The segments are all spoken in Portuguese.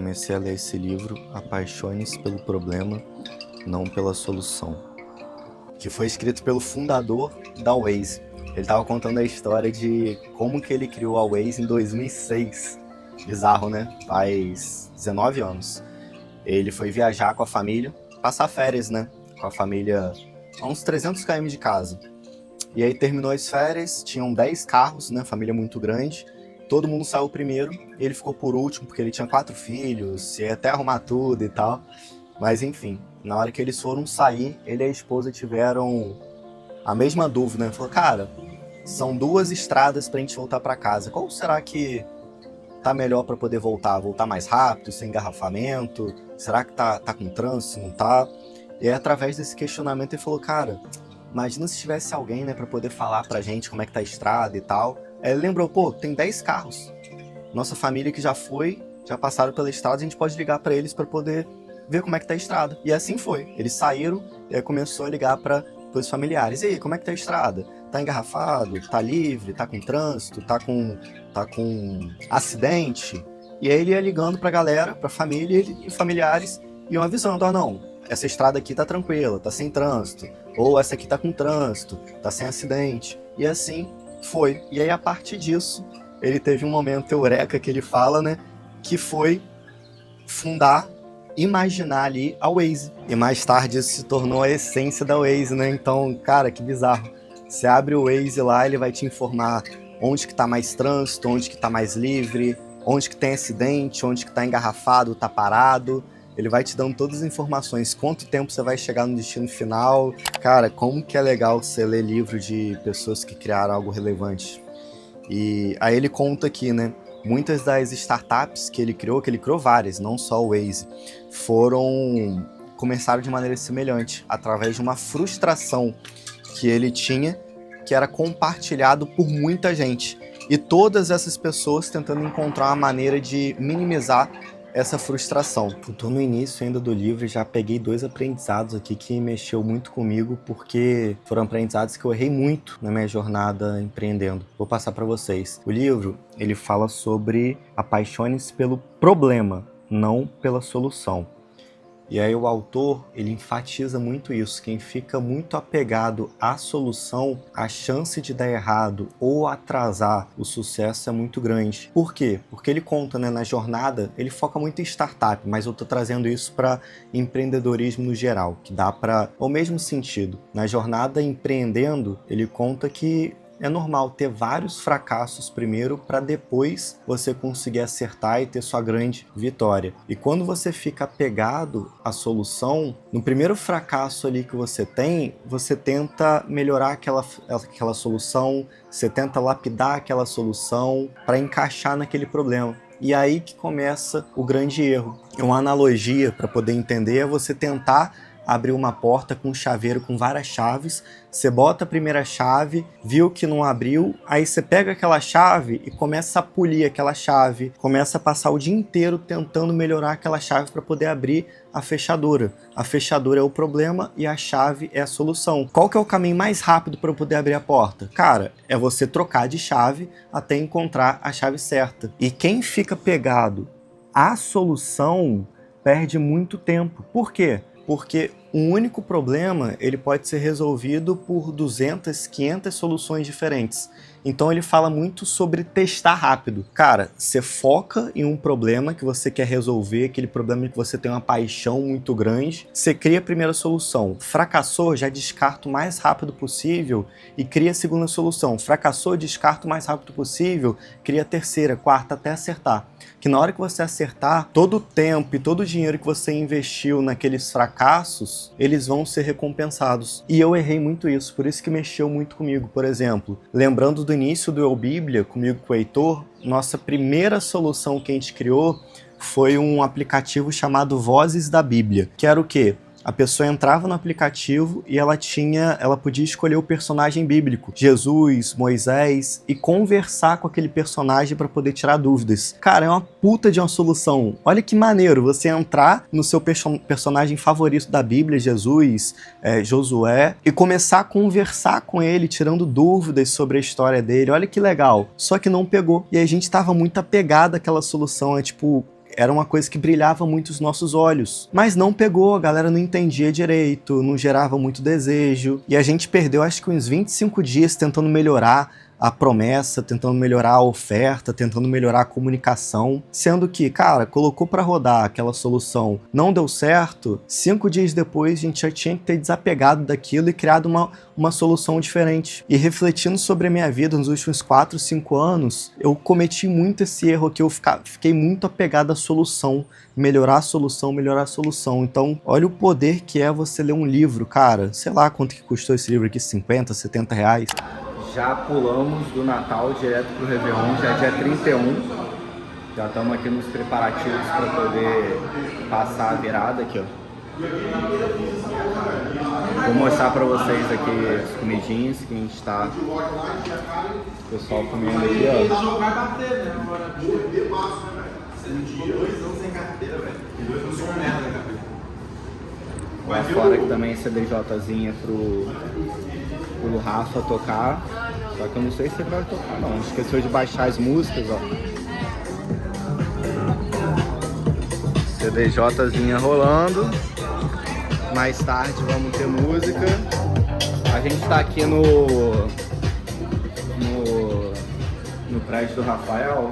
comecei a ler esse livro, Apaixone-se pelo Problema, não pela Solução, que foi escrito pelo fundador da Waze. Ele estava contando a história de como que ele criou a Waze em 2006. Bizarro, né? Faz 19 anos. Ele foi viajar com a família, passar férias, né? Com a família a uns 300 km de casa. E aí terminou as férias, tinham 10 carros, né? Família muito grande. Todo mundo saiu primeiro, ele ficou por último, porque ele tinha 4 filhos, ia até arrumar tudo e tal. Mas enfim, na hora que eles foram sair, ele e a esposa tiveram a mesma dúvida, né? Falou, cara, são 2 estradas pra gente voltar pra casa. Qual será que tá melhor pra poder voltar? Voltar mais rápido, sem engarrafamento? Será que tá com trânsito, não tá? E aí, através desse questionamento, ele falou, cara, imagina se tivesse alguém, né, pra poder falar pra gente como é que tá a estrada e tal. Aí ele lembrou, pô, tem 10 carros. Nossa família que já passaram pela estrada, a gente pode ligar pra eles pra poder ver como é que tá a estrada. E assim foi. Eles saíram e aí começou a ligar para os familiares. E aí, como é que tá a estrada? Tá engarrafado? Tá livre? Tá com trânsito? Tá com acidente? E aí ele ia ligando pra galera, pra família e familiares, iam avisando, não, essa estrada aqui tá tranquila, tá sem trânsito. Ou essa aqui tá com trânsito, tá sem acidente. E assim foi. E aí, a partir disso, ele teve um momento eureka que ele fala, né? Que foi imaginar ali a Waze. E mais tarde isso se tornou a essência da Waze, né? Então, cara, que bizarro. Você abre o Waze lá, ele vai te informar onde que tá mais trânsito, onde que tá mais livre, onde que tem acidente, onde que tá engarrafado, tá parado. Ele vai te dando todas as informações, quanto tempo você vai chegar no destino final. Cara, como que é legal você ler livro de pessoas que criaram algo relevante. E aí ele conta aqui, né? Muitas das startups que ele criou várias, não só o Waze, começaram de maneira semelhante, através de uma frustração que ele tinha, que era compartilhado por muita gente. E todas essas pessoas tentando encontrar uma maneira de minimizar essa frustração. Eu tô no início ainda do livro e já peguei 2 aprendizados aqui que mexeu muito comigo, porque foram aprendizados que eu errei muito na minha jornada empreendendo. Vou passar para vocês. O livro, ele fala sobre apaixone-se pelo problema, não pela solução. E aí o autor, ele enfatiza muito isso. Quem fica muito apegado à solução, a chance de dar errado ou atrasar o sucesso é muito grande. Por quê? Porque ele conta, né, na jornada, ele foca muito em startup, mas eu tô trazendo isso para empreendedorismo no geral, que dá para o mesmo sentido. Na jornada empreendendo, ele conta que é normal ter vários fracassos primeiro para depois você conseguir acertar e ter sua grande vitória. E quando você fica apegado à solução, no primeiro fracasso ali que você tem, você tenta melhorar aquela solução, você tenta lapidar aquela solução para encaixar naquele problema. E aí que começa o grande erro. Uma analogia para poder entender é você tentar abrir uma porta com um chaveiro com várias chaves, você bota a primeira chave, viu que não abriu, aí você pega aquela chave e começa a polir aquela chave, começa a passar o dia inteiro tentando melhorar aquela chave para poder abrir a fechadura. A fechadura é o problema e a chave é a solução. Qual que é o caminho mais rápido para eu poder abrir a porta? Cara, é você trocar de chave até encontrar a chave certa. E quem fica pegado à solução perde muito tempo. Por quê? Porque um único problema ele pode ser resolvido por 200, 500 soluções diferentes. Então ele fala muito sobre testar rápido. Cara, você foca em um problema que você quer resolver, aquele problema que você tem uma paixão muito grande, você cria a primeira solução. Fracassou, já descarta o mais rápido possível e cria a segunda solução. Fracassou, descarta o mais rápido possível, cria a terceira, quarta, até acertar. Que na hora que você acertar, todo o tempo e todo o dinheiro que você investiu naqueles fracassos, eles vão ser recompensados. E eu errei muito isso, por isso que mexeu muito comigo. Por exemplo, lembrando do início do Eu Bíblia, comigo com o Heitor, nossa primeira solução que a gente criou foi um aplicativo chamado Vozes da Bíblia, que era o quê? A pessoa entrava no aplicativo e ela podia escolher o personagem bíblico, Jesus, Moisés, e conversar com aquele personagem para poder tirar dúvidas. Cara, é uma puta de uma solução. Olha que maneiro você entrar no seu personagem favorito da Bíblia, Jesus, Josué, e começar a conversar com ele, tirando dúvidas sobre a história dele. Olha que legal. Só que não pegou. E a gente tava muito apegado àquela solução, era uma coisa que brilhava muito os nossos olhos. Mas não pegou, a galera não entendia direito, não gerava muito desejo. E a gente perdeu acho que uns 25 dias tentando melhorar a promessa, tentando melhorar a oferta, tentando melhorar a comunicação, sendo que, cara, colocou para rodar aquela solução, não deu certo, 5 dias depois a gente já tinha que ter desapegado daquilo e criado uma solução diferente. E refletindo sobre a minha vida nos últimos 4, 5 anos, eu cometi muito esse erro que eu fiquei muito apegado à solução, melhorar a solução, melhorar a solução. Então, olha o poder que é você ler um livro, cara, sei lá quanto que custou esse livro aqui, 50, 70 reais. Já pulamos do Natal direto pro Réveillon, já é dia 31. Já estamos aqui nos preparativos para poder passar a virada aqui, ó. Vou mostrar para vocês aqui as comidinhas que a gente tá. O pessoal comendo aqui, ó. Lá fora aqui também CDJzinha pro Rafa tocar, só que eu não sei se ele vai tocar não, esqueceu de baixar as músicas, ó. CDJzinha rolando, mais tarde vamos ter música. A gente tá aqui no prédio do Rafael,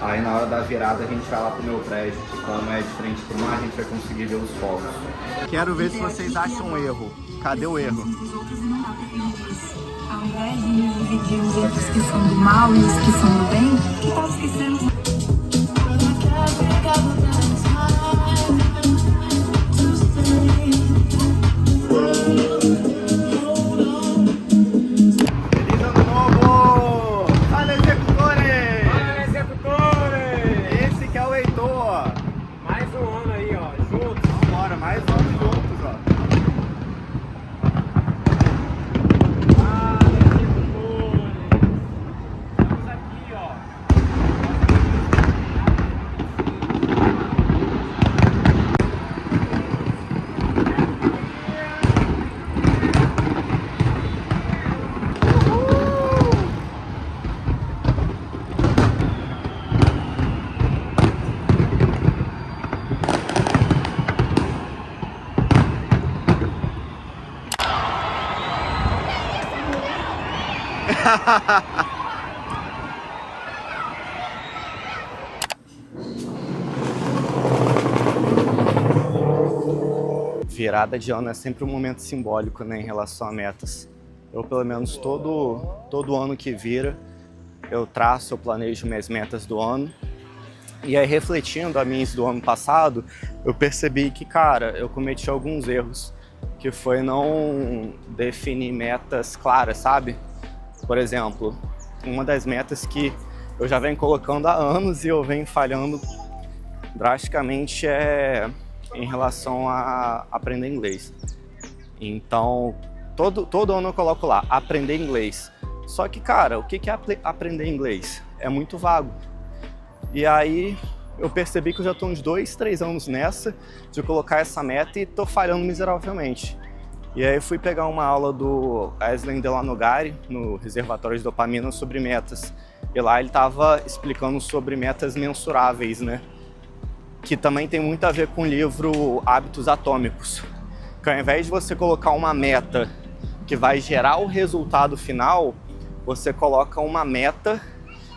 aí na hora da virada a gente vai lá pro meu prédio, que como é de frente pro mar, a gente vai conseguir ver os fogos. Quero ver se vocês acham um erro. Cadê o erro? Ao invés de dividir os outros que são do mal e os que são do bem, que tal esquecemos? Feliz ano novo! Fala, executores! Fala, executores! Esse que é o Heitor! Mais um ano aí, ó, juntos. Vambora, mais um ano juntos, ó. Fala, executores! Estamos aqui, ó. Virada de ano é sempre um momento simbólico, né, em relação a metas. Eu, pelo menos, todo ano que vira, eu traço, eu planejo minhas metas do ano. E aí, refletindo as minhas do ano passado, eu percebi que, cara, eu cometi alguns erros, que foi não definir metas claras, sabe? Por exemplo, uma das metas que eu já venho colocando há anos e eu venho falhando drasticamente é em relação a aprender inglês. Então, todo ano eu coloco lá, aprender inglês. Só que, cara, o que é aprender inglês? É muito vago. E aí, eu percebi que eu já estou uns 2, 3 anos nessa, de colocar essa meta e estou falhando miseravelmente. E aí eu fui pegar uma aula do Eslen Delanogari, no Reservatório de Dopamina, sobre metas. E lá ele estava explicando sobre metas mensuráveis, né? Que também tem muito a ver com o livro Hábitos Atômicos. Que ao invés de você colocar uma meta que vai gerar o resultado final, você coloca uma meta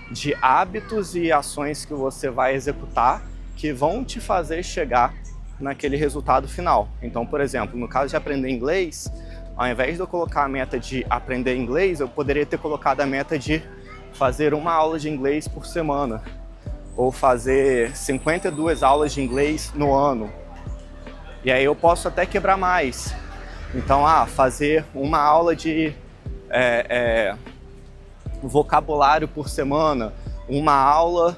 de hábitos e ações que você vai executar que vão te fazer chegar naquele resultado final. Então, por exemplo, no caso de aprender inglês, ao invés de eu colocar a meta de aprender inglês, eu poderia ter colocado a meta de fazer uma aula de inglês por semana, ou fazer 52 aulas de inglês no ano. E aí eu posso até quebrar mais. Então, fazer uma aula de vocabulário por semana, uma aula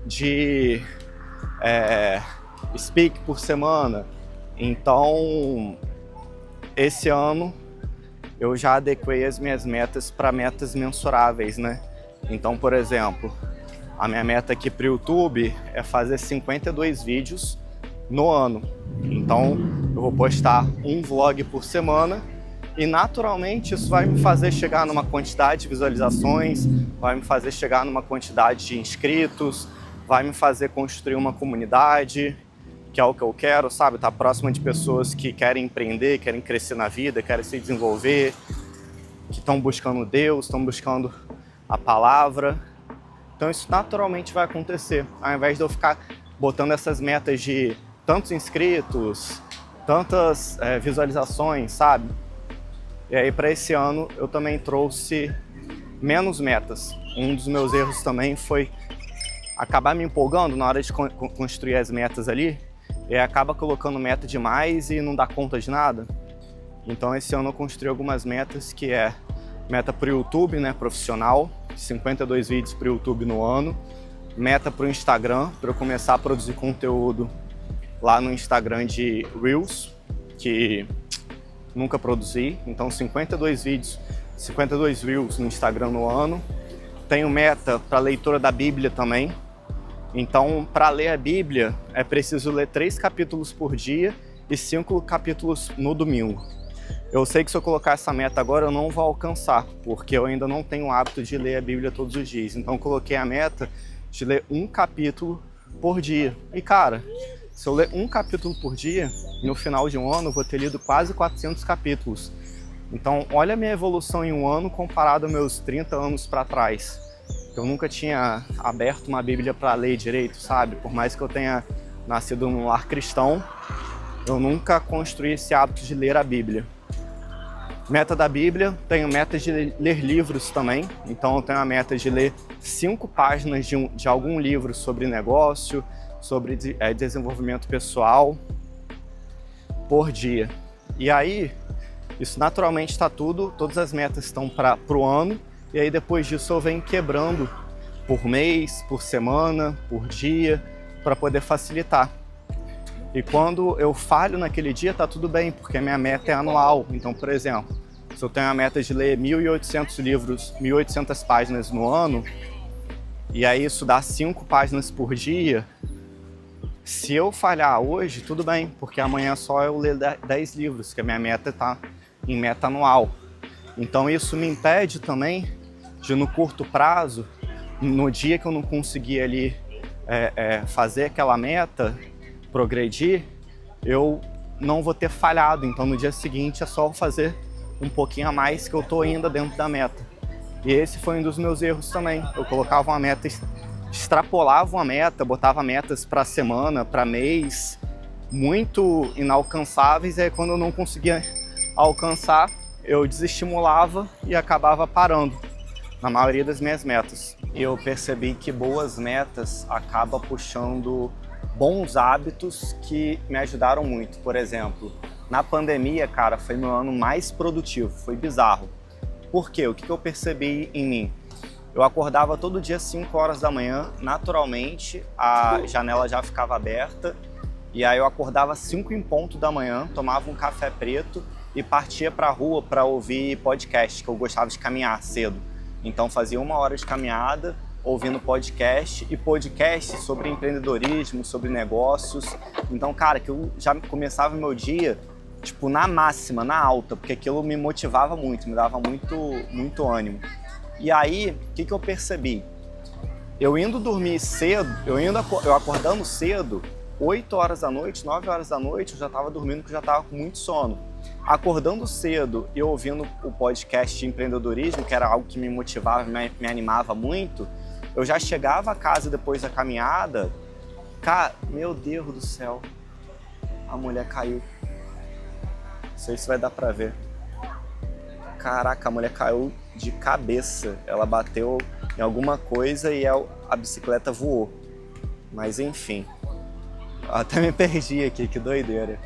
de speak por semana. Então, esse ano eu já adequei as minhas metas para metas mensuráveis, né? Então, por exemplo, a minha meta aqui para o YouTube é fazer 52 vídeos no ano. Então, eu vou postar um vlog por semana e, naturalmente, isso vai me fazer chegar numa quantidade de visualizações, vai me fazer chegar numa quantidade de inscritos, vai me fazer construir uma comunidade, que é o que eu quero, sabe? Estar próximo de pessoas que querem empreender, querem crescer na vida, querem se desenvolver, que estão buscando Deus, estão buscando a palavra. Então isso naturalmente vai acontecer, ao invés de eu ficar botando essas metas de tantos inscritos, tantas visualizações, sabe? E aí para esse ano eu também trouxe menos metas. Um dos meus erros também foi acabar me empolgando na hora de construir as metas ali, e acaba colocando meta demais e não dá conta de nada. Então esse ano eu construí algumas metas, que é meta para o YouTube, né, profissional, 52 vídeos para o YouTube no ano, meta para o Instagram, para eu começar a produzir conteúdo lá no Instagram de Reels, que nunca produzi, então 52 vídeos, 52 Reels no Instagram no ano. Tenho meta para leitura da Bíblia também, então para ler a Bíblia é preciso ler 3 capítulos por dia e 5 capítulos no domingo. Eu sei que se eu colocar essa meta agora eu não vou alcançar, porque eu ainda não tenho o hábito de ler a Bíblia todos os dias. Então eu coloquei a meta de ler 1 capítulo por dia. E cara, se eu ler 1 capítulo por dia, no final de um ano eu vou ter lido quase 400 capítulos. Então olha a minha evolução em um ano comparado aos meus 30 anos para trás. Eu nunca tinha aberto uma Bíblia para ler direito, sabe? Por mais que eu tenha nascido num lar cristão, eu nunca construí esse hábito de ler a Bíblia. Meta da Bíblia, tenho metas de ler livros também, então eu tenho a meta de ler 5 páginas de algum livro sobre negócio, sobre desenvolvimento pessoal por dia. E aí, isso naturalmente está todas as metas estão para o ano, e aí depois disso eu venho quebrando por mês, por semana, por dia, para poder facilitar. E quando eu falho naquele dia, tá tudo bem, porque a minha meta é anual. Então, por exemplo, se eu tenho a meta de ler 1.800 livros, 1.800 páginas no ano, e aí isso dá 5 páginas por dia, se eu falhar hoje, tudo bem, porque amanhã só eu ler 10 livros, que a minha meta está em meta anual. Então isso me impede também de, no curto prazo, no dia que eu não conseguir ali fazer aquela meta, progredir, eu não vou ter falhado. Então no dia seguinte é só fazer um pouquinho a mais, que eu tô ainda dentro da meta. E esse foi um dos meus erros também. Eu colocava uma meta, extrapolava uma meta, botava metas para semana, para mês, muito inalcançáveis, e aí quando eu não conseguia alcançar, eu desestimulava e acabava parando na maioria das minhas metas. E eu percebi que boas metas acabam puxando bons hábitos que me ajudaram muito. Por exemplo, na pandemia, cara, foi meu ano mais produtivo, foi bizarro. Por quê? O que eu percebi em mim? Eu acordava todo dia às 5 horas da manhã, naturalmente a janela já ficava aberta, e aí eu acordava às 5 em ponto da manhã, tomava um café preto e partia pra rua para ouvir podcast, que eu gostava de caminhar cedo. Então fazia 1 hora de caminhada, ouvindo podcast sobre empreendedorismo, sobre negócios. Então, cara, que eu já começava o meu dia, tipo, na máxima, na alta, porque aquilo me motivava muito, me dava muito ânimo. E aí, o que eu percebi? Eu indo dormir cedo, eu acordando cedo, 8 horas da noite, 9 horas da noite, eu já estava dormindo, porque eu já estava com muito sono. Acordando cedo e ouvindo o podcast de empreendedorismo, que era algo que me motivava, me animava muito, eu já chegava a casa depois da caminhada, cara, meu Deus do céu, a mulher caiu. Não sei se vai dar pra ver. Caraca, a mulher caiu de cabeça, ela bateu em alguma coisa e a bicicleta voou. Mas enfim, até me perdi aqui, que doideira.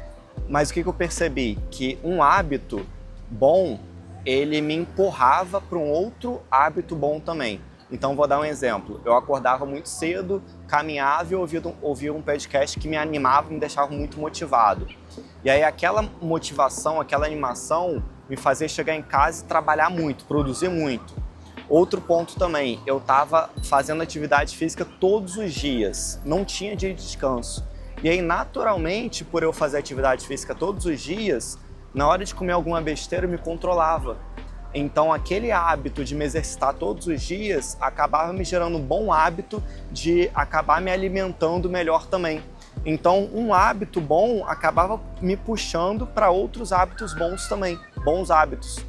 Mas o que eu percebi? Que um hábito bom, ele me empurrava para um outro hábito bom também. Então vou dar um exemplo. Eu acordava muito cedo, caminhava e ouvia um podcast que me animava, me deixava muito motivado. E aí aquela motivação, aquela animação me fazia chegar em casa e trabalhar muito, produzir muito. Outro ponto também, eu estava fazendo atividade física todos os dias, não tinha dia de descanso. E aí, naturalmente, por eu fazer atividade física todos os dias, na hora de comer alguma besteira, eu me controlava. Então aquele hábito de me exercitar todos os dias acabava me gerando um bom hábito de acabar me alimentando melhor também. Então um hábito bom acabava me puxando para outros hábitos bons também, bons hábitos.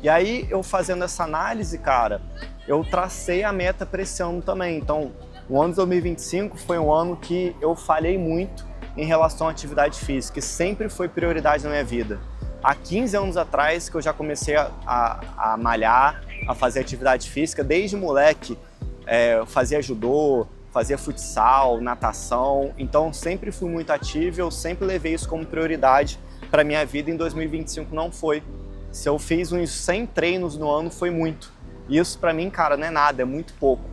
E aí eu fazendo essa análise, cara, eu tracei a meta para esse ano também. Então o ano de 2025 foi um ano que eu falhei muito em relação à atividade física, que sempre foi prioridade na minha vida. Há 15 anos atrás que eu já comecei a malhar, a fazer atividade física, desde moleque, eu fazia judô, fazia futsal, natação, então sempre fui muito ativo, eu sempre levei isso como prioridade para minha vida. Em 2025 não foi. Se eu fiz uns 100 treinos no ano, foi muito. Isso para mim, cara, não é nada, é muito pouco.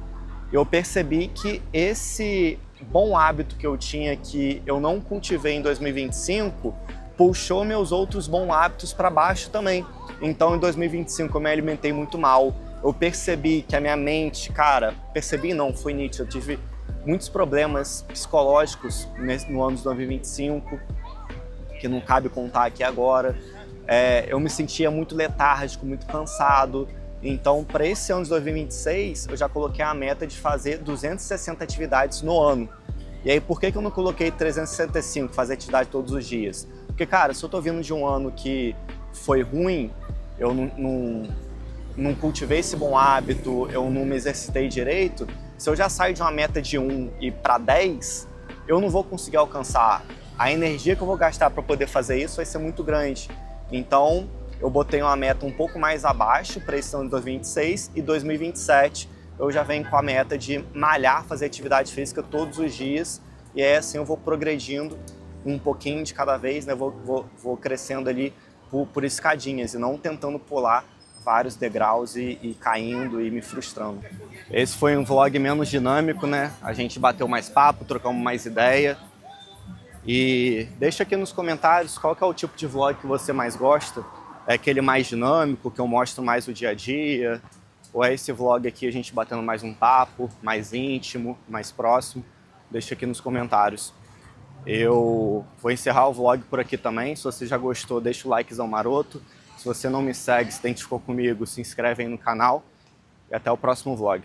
Eu percebi que esse bom hábito que eu tinha, que eu não cultivei em 2025, puxou meus outros bons hábitos para baixo também. Então em 2025 eu me alimentei muito mal, eu percebi que a minha mente, cara, percebi não, foi nítido, eu tive muitos problemas psicológicos no ano de 2025, que não cabe contar aqui agora. Eu me sentia muito letárgico, muito cansado. Então para esse ano de 2026 eu já coloquei a meta de fazer 260 atividades no ano. E aí por que eu não coloquei 365, fazer atividade todos os dias? Porque, cara, se eu tô vindo de um ano que foi ruim, eu não cultivei esse bom hábito, eu não me exercitei direito, se eu já saio de uma meta de 1 e para 10, eu não vou conseguir alcançar. A energia que eu vou gastar para poder fazer isso vai ser muito grande. Então, eu botei uma meta um pouco mais abaixo para esse ano de 2026 e 2027 eu já venho com a meta de malhar, fazer atividade física todos os dias, e aí assim eu vou progredindo um pouquinho de cada vez, né? Vou crescendo ali por escadinhas e não tentando pular vários degraus e caindo e me frustrando. Esse foi um vlog menos dinâmico, né? A gente bateu mais papo, trocamos mais ideia. E deixa aqui nos comentários qual que é o tipo de vlog que você mais gosta. É aquele mais dinâmico, que eu mostro mais o dia a dia? Ou é esse vlog aqui a gente batendo mais um papo, mais íntimo, mais próximo? Deixa aqui nos comentários. Eu vou encerrar o vlog por aqui também. Se você já gostou, deixa o likezão maroto. Se você não me segue, se identificou comigo, se inscreve aí no canal. E até o próximo vlog.